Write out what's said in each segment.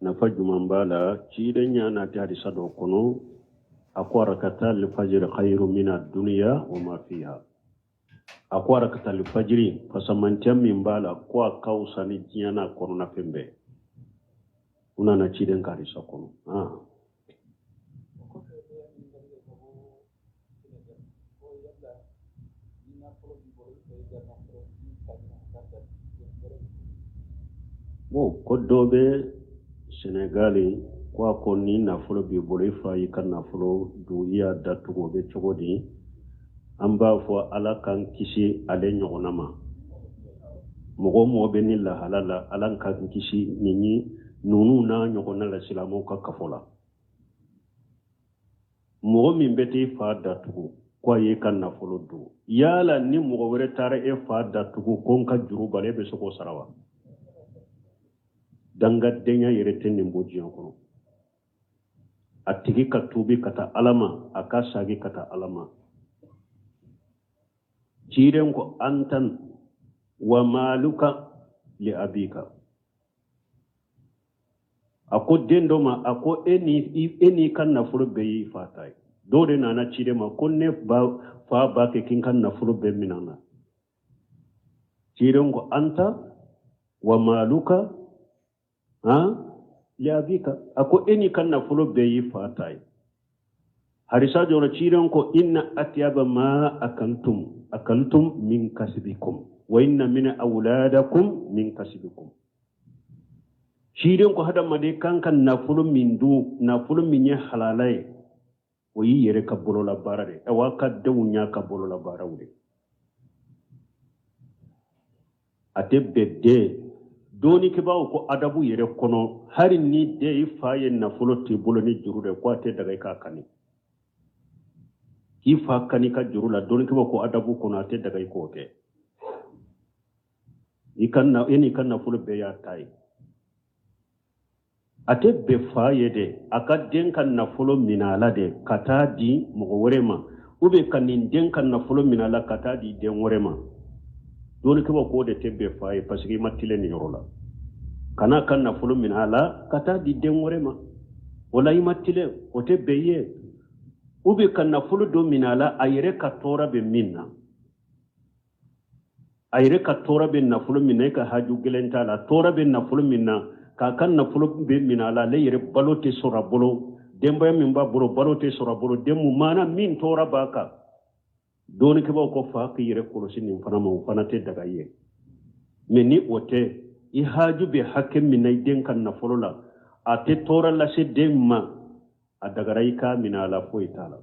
nafa jumambala cidenya na ti hadisa do kono ako rakata li fajr khairu min ad-dunya wa ma fiha ako rakata li fajri fasamantiam mimbala ko kausa ni jiyana kono na pembe una na ciden kadisa kono ko dobe Senegali kwa koni nafolo bi bolifa yika nafolo du ya datugo be chogodi amba fo ala kan kisi ale nyogonama mogo mo be ni la halala ala kan kisi nini nunu na nyogona la silamo ka kafola mogo min beti fa datugo kwa yika nafolo du yala ni mogo were tare e fa datugo konka juru bale be soko sarawa danga denya yerete nimbojiyan kono atigi ka tubi kata alama aka sagi kata alama ciren ko antan wa maluka li abika ako dendo ma ako eni kan na furo be yi fatai dole na na cire ma konne ba fa ba ke kin kan na furo be minana ciren ko anta wa maluka liabika ako eni kanna fulo beyi fatai harisa jora ciren ko inna atyaba ma akaltum min kasbikum wa inna min awladakum min kasbikum ciren ko hada made kankan na fulo min du na fulo min ya halalai o yi yere ka bolo la barade e wa ka dawnya ka bolo la barawde ate bedde doni ke bawo ko adabu yere kono hari ni de faye na folo ti bolo ni jurude ko ate daga ka kani ki fa kani ka jurula doni ke ko adabu kono ate daga ko te ikanna eni kanna folo be ya tai ate be faye de aka den kan na folo minala de kata di mo worema ube kanin den kan na folo minala kata di den worema dole ke ko de tebbe faay parce que matile ni yorola kana kan na fulu min ala kata di den worema wala matile o tebbe ye ubi kan na fulu do min ala ayre ka tora be minna ayre ka tora be na fulu min ka haju gelenta la tora be na fulu minna ka kan na fulu be min ala le yere balote sura bolo demba min ba bolo balote sura bolo demu mana min tora baka doni ke ba ko fa ki yere ko sinin fana mo fana te daga ye me ni ote I haju be hakem min nay den kan na folola ate tora la se den ma adagarai ka minala fo itala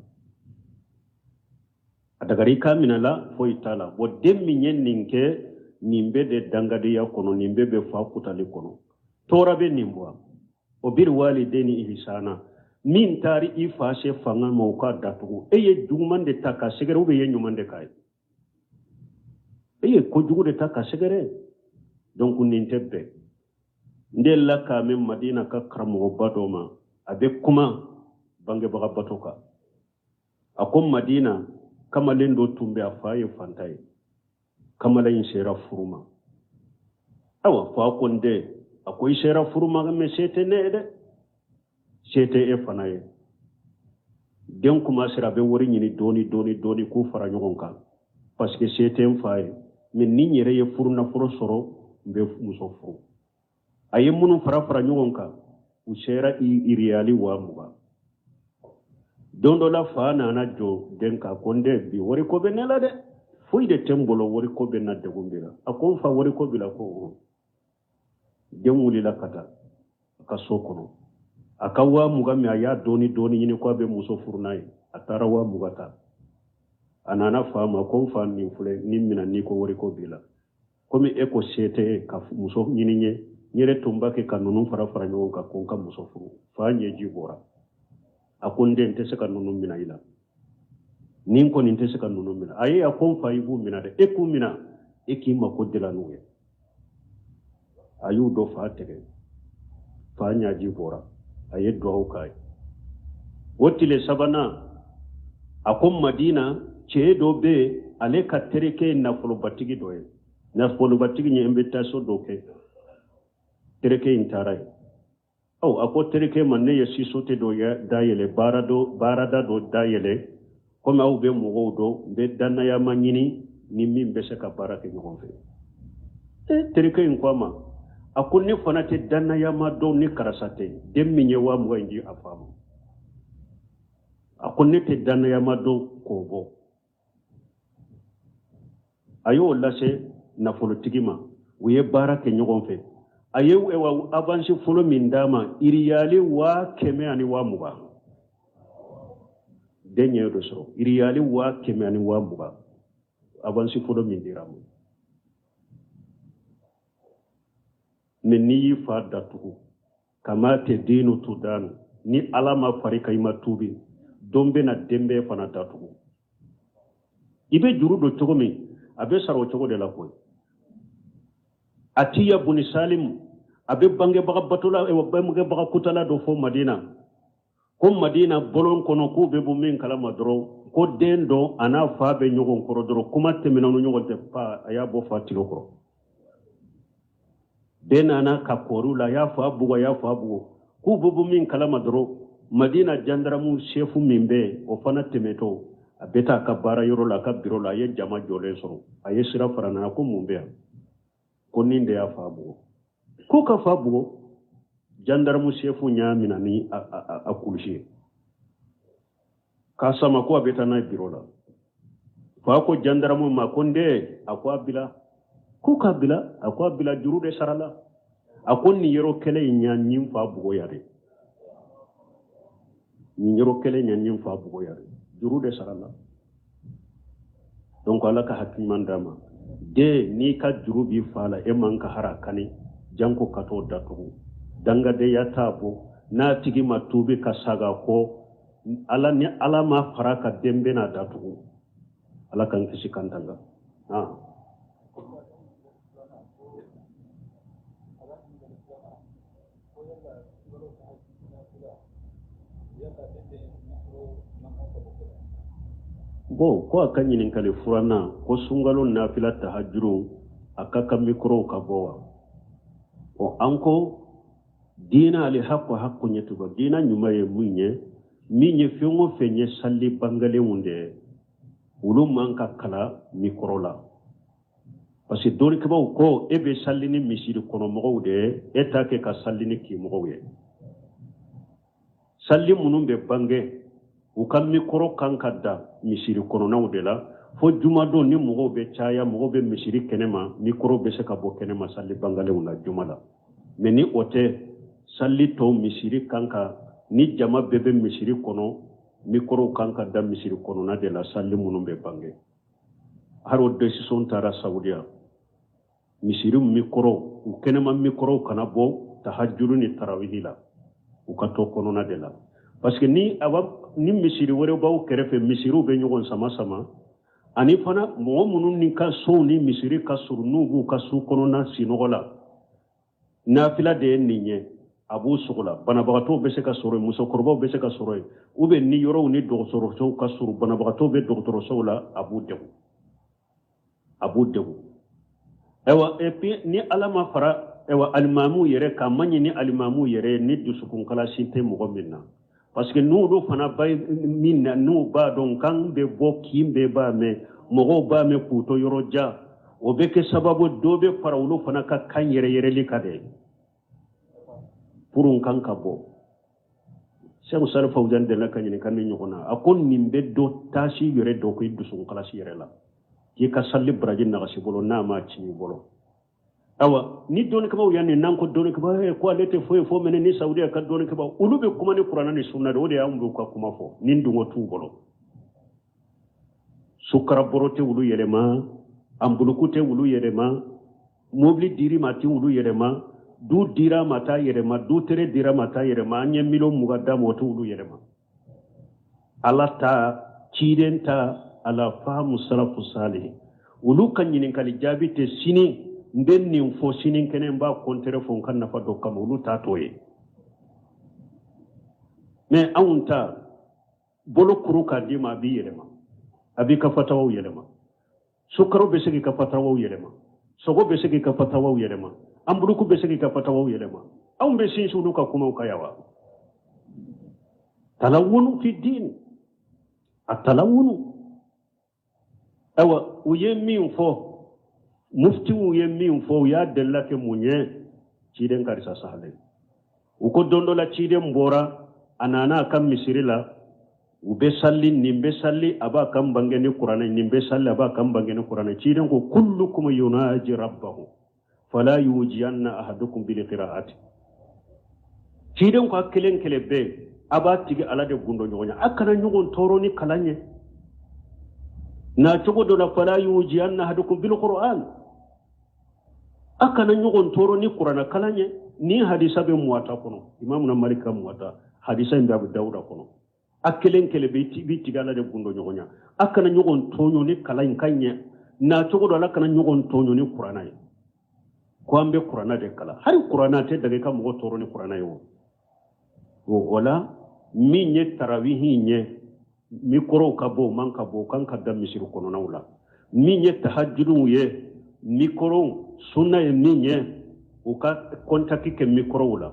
adagarai ka minala fo itala bo dem min yen ninke nimbe de dangade ya kono nimbe be fa kutale kono tora be nimbwa o bir walideni ihsana min tari ifa se fanga mo ka datugo eye jumande taka segere ube ye nyumande kai eye ko jugude taka segere donc nin tebbe ndella ka men madina ka karamo badoma abe kuma bange baga batoka akom madina kama lendo tumbe afaye fantai kama la inshera furuma awa fa konde akoy shera furuma me sete nede sete e fanaye den kuma sira be wori nyini doni ku fara nyogon kan parce que sete en faye min ni nyere ye furuna furo soro be muso furu aye munu fara nyogon kan u shera i reali wa muba dondo la fa na na jo den ka konde bi wori ko be nela de fuy de tembolo wori ko be na de gumbira akon fa wori ko bila ko den wuli la kata ka sokono akawa mugami aya doni nyini ko be muso furnai atarawa mugata anana fama kon fa ni fule nimmina ni ko wori ko bila komi eko sete ka muso nyini nyere tumbake kanunu fara nyon ka kon ka muso furu fa nyeji bora akunde ntese kanunu mina ila ninko nintese kanunu mina aye akon fa ibu mina de eku mina eki makodela nuwe ayu do fa tege fa nyaji bora aye do kai wotile sabana akom madina che do be ale ka tereke na folo batigi doye na folo batigi nye invitation do ke tereke intarai aw ako terike man ne yesi sote do ya dayele barada do dayele comme aw be mogo do be danna ya manyini ni min be se ka barake ngon fe terike in kwama akunni fanate danna ya ma do ni karasate dem minye wa mo indi afamu akunni te danna ya ma do ko bo ayo lase na politigima wiye barake ngon fe ayew ewa avansi folo min dama iriyali wa keme ani wa muba denye do so iriyali wa keme ani wa muba avansi folo min diramu ni fa datugu kama te dinu tudanu ni alama farika ima tubi dombe na dembe fana datugu ibe juru do togomi abe saro togo de la koy atiya buni salim abe bange baga batula e bange baga kutala do fo madina ko madina bolon kono ko be bu min kala madro ko dendo ana fa be nyogon koro dro kuma temina no nyogon te pa aya bo fa tilo koro dena na ka korula ya fa bugo ko bu min kala madro madina jandramu chefu mimbe o fana temeto abeta ka bara yoro la ka biro la ye jama jole so aye sira farana ko mumbe ko ninde ya fabugo ko ka fabugo jandarmu chefu nyamina ni a kulshi ka sama ko abeta na birola fa ko jandarmu ma konde akwa bila ko ka bila akwa bila jurude sarala akonni yero kele nyanyin fabugo yare ni yero kele nyanyin fabugo yare jurude sarala donc ala ka hakiman dama de ni ka jurubi fala e man ka hara kani janko kato datu danga de ya tabo na tigi matubi ka saga ko ala ni ala ma faraka dembe na datu ala kan kisi kantanga bo ko akanyi nin kale furana ko sungalo na fila tahajjuru akaka mikro ka bowa o anko dina ali hakko nyetugo dina nyuma ye minye fiongo fenye salli bangale munde ulu manka kala mikro la parce que doni kaba ko ebe salli ni misiri kono mogo de etake ka salli ni ki mogo ye salli munumbe bange ukam mikro kankada misiri kono na udela fo jumado ni mogo be chaya mogo be misiri kenema mikro be se ka bo kenema salli bangale una jumala meni ote salli to misiri kanka ni jama bebe misiri kono mikro kankada misiri kono na de la salli munumbe bange haro decision tara saudia misiri mikro ukenema mikro kana bo tahajjuru ni tarawihila ukato kono na de la parce que ni misiri wore baw kerefe misiru be nyogon sama ani fana mo munun ni ka so ni misiri ka surnugu ka su kono na sinogola na fila de ninye abu sugula banabagato be se ka soro muso korbo be se ka soro ube ni yoro ni doktoro so ka suru banabagato be doktoro so la abu degu ewa epi ni alama fara ewa alimamu yere ka manyi ni alimamu yere ni dusukun kala sinte mo minna parce que nous do fana bay minna nous ba don kan be bo kimbe ba me mogo ba me kuto yoroja o be ke sababu do be farawlo fana ka kan yere likade purun kan ka bo Cheikh Salih Fawzan de la kan ni kan ni nyona akon nimbe do tashi yere do ko dusun kala si yere la ki ka salli brajin na kasi bolo na ma ci bolo awa ni doni kaba yanni nan ko doni kaba ko alete fo menen ni saudiya ka doni kaba ulube kuma ni qur'ana ni sunna do de amdu ka kuma fo nin dungo tu bolo sukara borote ulu yelema ambulukute ulu yelema mobli diri mati ulu yelema du dira mata yelema du tere dira mata yelema anye milo mugadda moto ulu yelema alata chidenta ala fahamu salafu salih ulu kan yin kali jabite sini nden ni fo sinin kenen ba kontere fon kan nafa do kam ulu tatoye mais awunta bolo kuru ka dima bi yelema abi ka fatawa yelema sukaro be segi ka fatawa yelema sogo be segi ka fatawa yelema ambuluku be segi ka fatawa yelema aw be sin sulu ka kuma ka yawa talawunu fi din atalawunu awa uye min fo mufti uye min fo ya della ke munye ciden karisa sahale uko dondola ciden mbora anana kam misirila ube salli nimbe salli aba kam bangeni qur'ana nimbe salli aba kam bangeni qur'ana ciden ko kullukum yunaji rabbahu fala yujianna ahadukum bil qira'ati ciden ko akelen kelebe aba tigi ala de gundo nyonya akana nyugon toroni kalanye na cogo do la fala yujianna ahadukum bil qur'an akana nyugon toroni qur'ana kalanye ni hadisa be muwata kono imam na malika muwata hadisa inda abu dauda kono akelen kelebe bi tigala de gundo nyonya akana nyugon tonyo ni kalain kanye na cogo do la kana nyugon tonyo ni qur'ana yi ko ambe qur'ana de kala hari qur'ana te daga kam go toroni qur'ana yo wala min ye tarawihi nye mikoro ka bo man ka bo kan ka da misiru kono nawla min ye tahajjudu ye mikoro sunna ye min ye o ka kontaki ke mikoro wala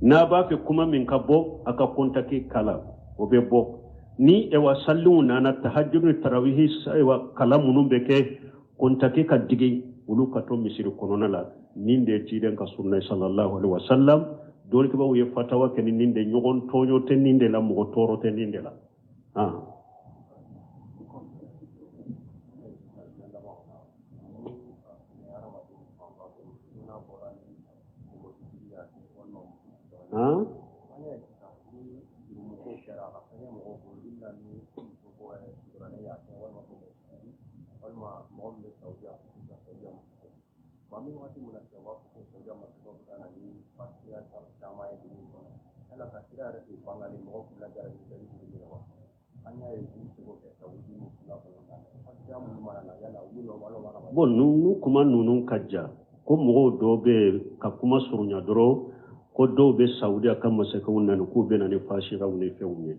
na ba fe kuma min ka bo aka kontaki kala o be bo ni e wa sallu na na tahajjudu tarawihi ewa kala munum be ke kontaki ka digi ulu ka to misiru kono nala ninde tiden ka sunna sallallahu alaihi wasallam dole ke ba ye fatawa ke ninde nyogon tonyo te ninde la mo toro te ninde la bon nu kuma nunun kajja ko mo do be ka kuma surunya doro ko do be saudi aka masaka wannan ko be na ne fashi rawne fewne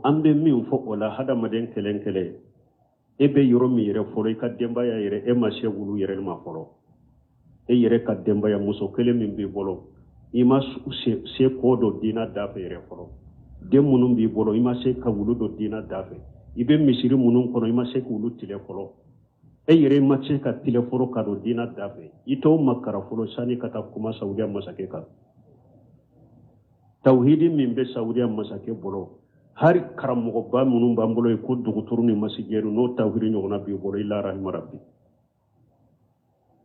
ambe min fo wala hada maden kelenkele ebe yoro mi yere foro ka demba ya yere e ma shegulu yere ma foro e yere ka demba ya muso kele min be bolo ima se ko do dina dafe yere foro dem munum bi bolo ima se ka wulu do dina dafe ibe misiri munun kono ima se ka wulu tile foro e yere ma se ka tile foro ka do dina dafe ito makara foro sani kata kuma saudiya masake ka tauhidi min be saudiya masake bolo hari karamogo ba munun bambolo ko duguturu ni masigeru no tawhiri nyogona bi bolo illa rahima rabbi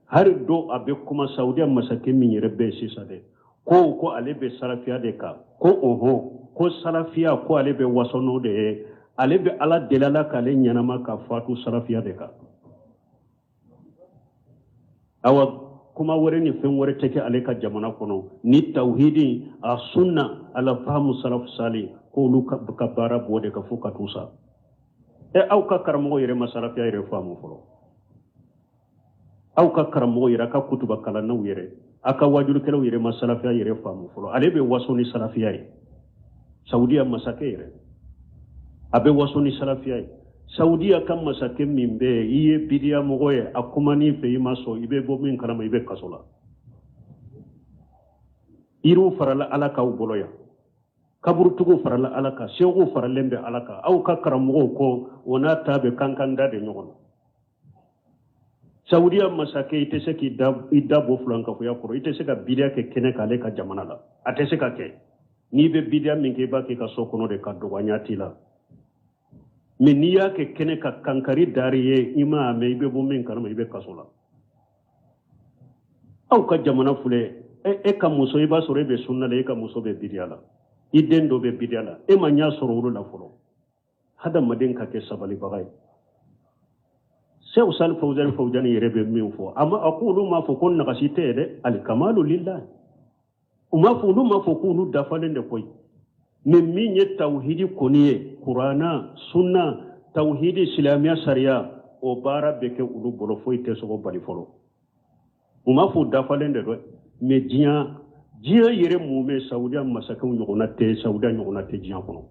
hari do abe kuma saudiya masake min yere be sisade ko ale be salafiya de ka ko salafiya ko ale be wasono de ale be ala delala ka le nyanama ka fatu salafiya de ka awa kuma wore ni fen wore take ale ka jamana kono ni tauhidi a sunna ala fahmu salaf salih ko lu ka bara bode ka fuka tusa au ka karamo yere masalafiya yere famu folo au ka karamo yere ka kutuba kala na yere aka wajuru kelo yere masalafiya yere famu folo alebe wasoni salafiya yi saudiya masake yere abe wasoni salafiya yi saudiya kam masake mimbe iye bidiya mogoye akumani fe imaso ibe bo min kalama ibe kasola iru farala alaka u boloya kaburtugo farala alaka shegu faralembe alaka au ka karamogo ko ona tabe kankanda de nyogon saudiya masake ite se ki idda bo flanka fu yakoro ite se ka bidia ke kene kale ka jamana la ate se ka ke ni be bidia min ke ba ke ka sokono de ka do wanyati la me niya ke kene ka kankari dariye ima me ibe bo min kanama ibe kasola au ka jamana fule e ka muso iba sore be sunna le ka muso be bidia la iden do be bidala e ma nya soro wulu la folo hada maden ka ke sabali bagay Sheikh Sal Fawzan yere be min fo amma aqulu ma fo kon na kasite de al kamalu lillah uma fo lu ma fo kunu dafalen de koy min min ye tauhidi koniye qur'ana sunna tauhidi islamiya sharia o bara be ke ulu bolo fo ite so bali folo uma fo dafalen de do me jiya yere mume saudiya masaka nyogona te saudiya nyogona te jiya kono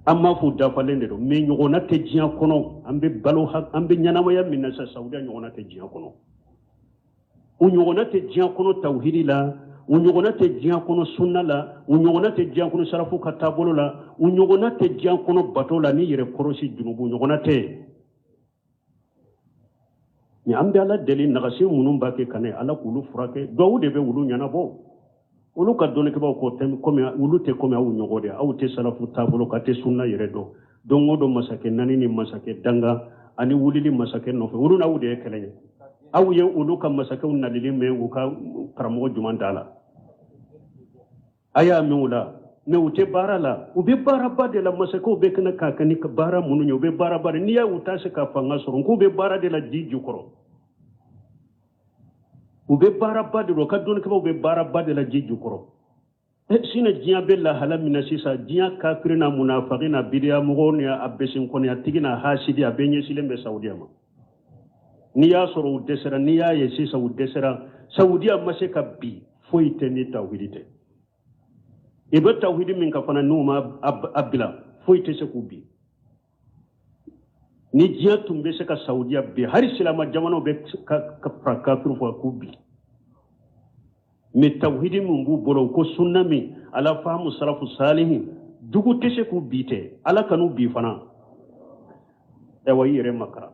amma fu dafalende do me nyogona te jiya kono ambe balo hak ambe nyanama ya minna sa saudiya nyogona te jiya kono unyogona te jiya kono tawhidi la unyogona te jiya kono sunna la unyogona te jiya kono sarafu katabolo la unyogona te jiya kono bato la ni yere korosi junubu unyogona te ni ambe ala deli nagasi munum bake kane ala kulu furake do de be wulu nyana bo ulu ka doni ke ba ko tem comme ulu te comme awu nyogode awu te sarafu tabolo ka te sunna yere do dongo do masake nani ni masake danga ani wulili masake no fe wulu na wude kelenya awu ye ulu ka masake unalili me uka karamo jumandala aya meula ne ute bara la ube bara ba de la masake ube kana kakani ka bara munu nyo ube bara ba ni ya utase ka fanga soro ko ube bara de la jiju koro ube bara ba de ro ka don ka ube bara ba de la jiju koro sina jiya bella halamina sisa jiya kafirina munafiqina bidiya mugoniya abesin konya tigina hasidi abenye silembe saudiya ma ni ya soro udesera ni ya yesisa udesera saudiya maseka bi foite ni tawhidite ibe tawhidi min ka fana numa abila foite se ku bi ni jiya tumbe se ka saudiya bi hari silama jamano be ka kafir fo ku bi mi tawhidi mun bu bolo ko sunna mi ala fahamu salafu salihin dugu tese ku bite ala kanu bi fana e wayi yere makara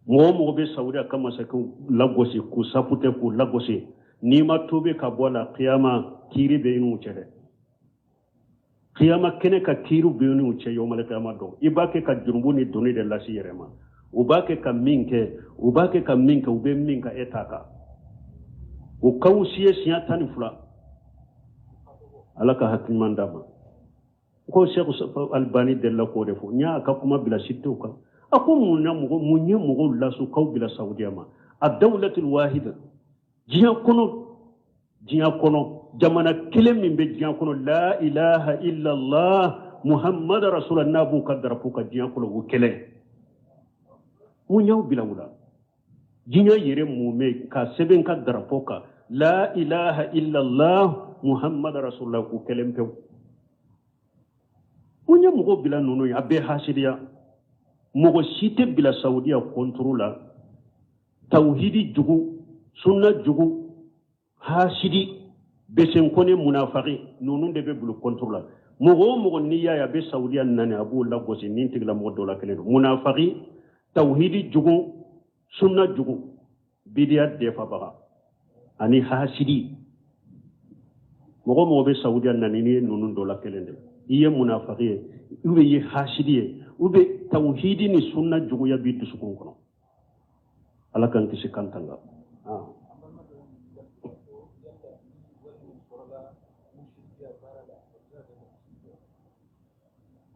mo be saudi kama sa ku lagosi ku sapute ku lagosi ni ma tobe ka bola qiyama kiri be inu chere qiyama kene ka kiru be inu che yo mala qiyama do ibake ka jurbu ni doni de lasi yere ma ubake ka minke ube minka etaka o kawsiye siya tani fula alaka hakiman dama ko Sheikh Albani della ko defo nya ka kuma bila sitto ka ako munye mugo lasu kaw bila saudiya ma ad-dawlatul wahida jiya kono jamana kilem min be jiya kono la ilaha illa allah muhammad rasulullah nabu kadara fuka jiya kono wo kele munyaw bila wula jinya yere mume ka seben ka darapoka la ilaha illa allah muhammad rasulullah ku kelempe munya mugo bila nono ya be hasidiya mugo site bila saudiya kontrola tauhidi jugu sunna jugu hasidi besen kone munafiqi nono de be bulu kontrola mugo niya ya be saudiya nane abu lagosi nintigla mugo dola kele munafiqi tauhidi jugu sunna jugu bidiya defa baga ani hasidi mogo be saudiya nanini nunun dola kelende iye munafiqi ube ye hasidi ube tauhidi ni sunna jugu ya bidu sukun kono ala kan kisi kantanga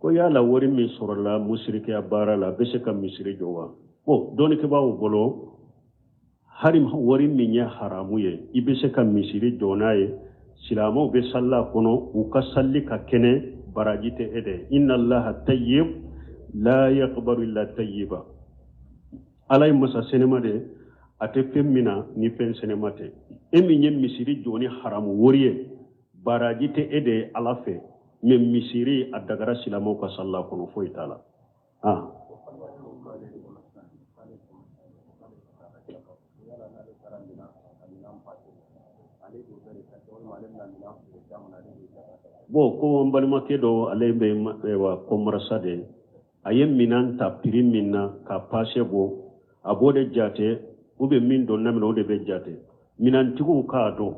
ko yala wori mi sorola mushrike abara la bese kam misri jowa bo doni ke bawo bolo harim wori minya haramu ye ibese ka misiri jonaye silamo be salla kono u ka salli ka kene barajite ede inna allaha tayyib la yaqbalu illa tayyiba alay masa senema de ate femmina ni fen senema te emi nyem misiri joni haramu woriye barajite ede alafe mem misiri adagara silamo ka salla kono foitala bo ko mbalima kedo alembe wa komrasade ayem minanta piri minna ka pashe bo abode jate ube min do namno ode be jate minan tigu ka do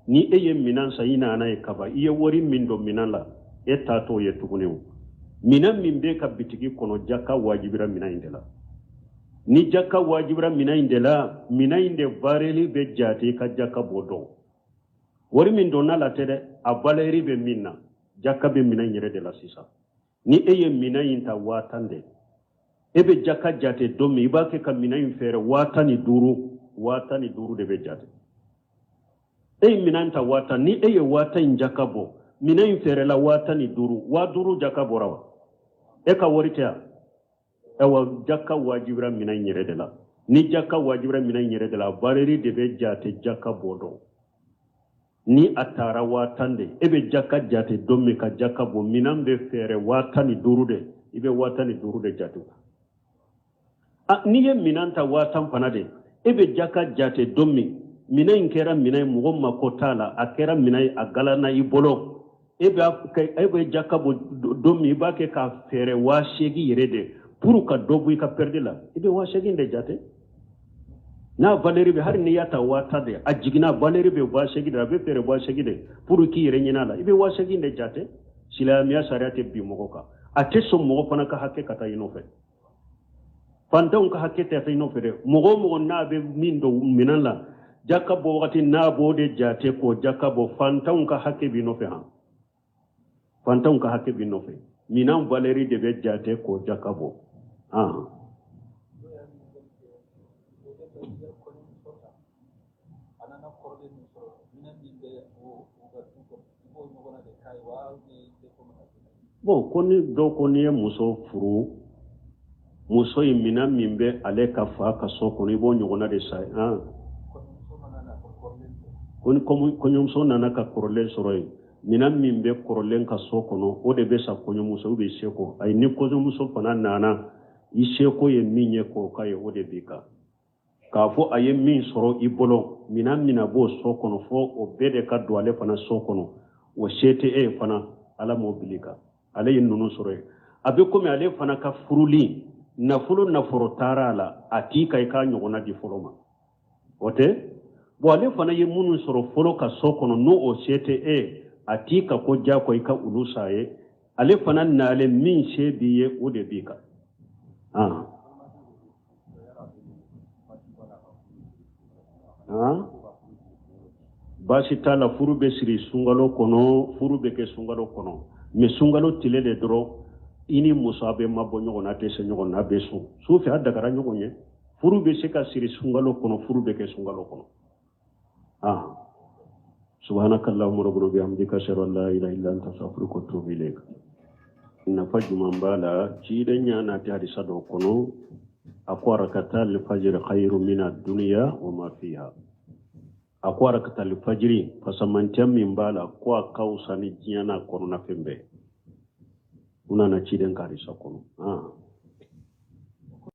ni eyem minan sayina na e kaba iye wori min do minala etato yetuguneu minan min be ka bitigi kono jakka wajibira minan indela ni jakka wajibira minan indela minan inde vareli be jate ka jakka bodo wori min do nala tede abaleri be minna jakka be minan yere de la sisa ni eye minan inta watande ebe jakka jate domi ibake ka minan fere watani duru de be jate ey minan ta wata ni eye wata in jakka bo minan fere la watani duru jakka borawa e ka worita ewa jakka wajibra minan yere de la ni jakka wajibra minan yere de la baleri de be jate jakka bodo ni atara watande ebe jakka jate domme ka jakka bo minan be fere watani durude ibe watani durude jatu ni ye minanta watan panade ebe jaka jate domi mina inkera mina mugo makotala akera mina agala na ibolo ebe jaka bo domi ba ke ka fere wa shegi yerede pour ka dobu ka perdela ebe wa shegi nde jate na valeri be har ni yata wata de ajigina valeri be wa shegi da be fere wa shegi de pour ki yere nyina la ebe wa shegi nde jate silamiya sariate bi mugo ka ate so mugo fana ka hakke kata ino fe fantaw ka hakke ta ino fe de mugo na be min do minan la jaka bo wakati na bo de jate ko jaka bo fantaw ka hakke bi no fe ha fantaw ka hakke bi no fe minan valeri de be jate ko jaka bo bon koni do koni muso furu muso imina mimbe ale ka fa ka so koni bo nyogona de sai koni muso nana ka korole soroi mina mimbe korole ka so kono o de be sa koni muso be seko ay ni ko muso fana nana iseko ye minye ko kaye o de bika ka fo aye min soro ibolo mina bo so kono fo o bede ka do ale fana so kono o CTE fana ala mobilika ale nunu soro abe komi ale fana ka furuli na foro tarala atika ka nyogona di foroma ote bo ale fana ye munu soro folo ka so kono no o CTE atika ko ja ko ka ulusaye ale fana na ale min shebiye o de bika basi tala furu be siri sungalo kono furu be ke sungalo kono me sungalo tile de dro ini musabe mabo nyogona te se nyogona be su fi adda gara nyogonye furu be se ka siri sungalo kono furu be ke sungalo kono subhanakallahumma rabbana bihamdika ashhadu an la ilaha illa anta astaghfiruka wa atubu ilayk na fajuma mbala ciidenya na ta hadisa do kono akwara katal fajr khairu min ad-dunya wa ma fiha akwara katal fajri fasamantiam mimbala kwa kausa ni jiana kono na fembe una na ciiden karisa kono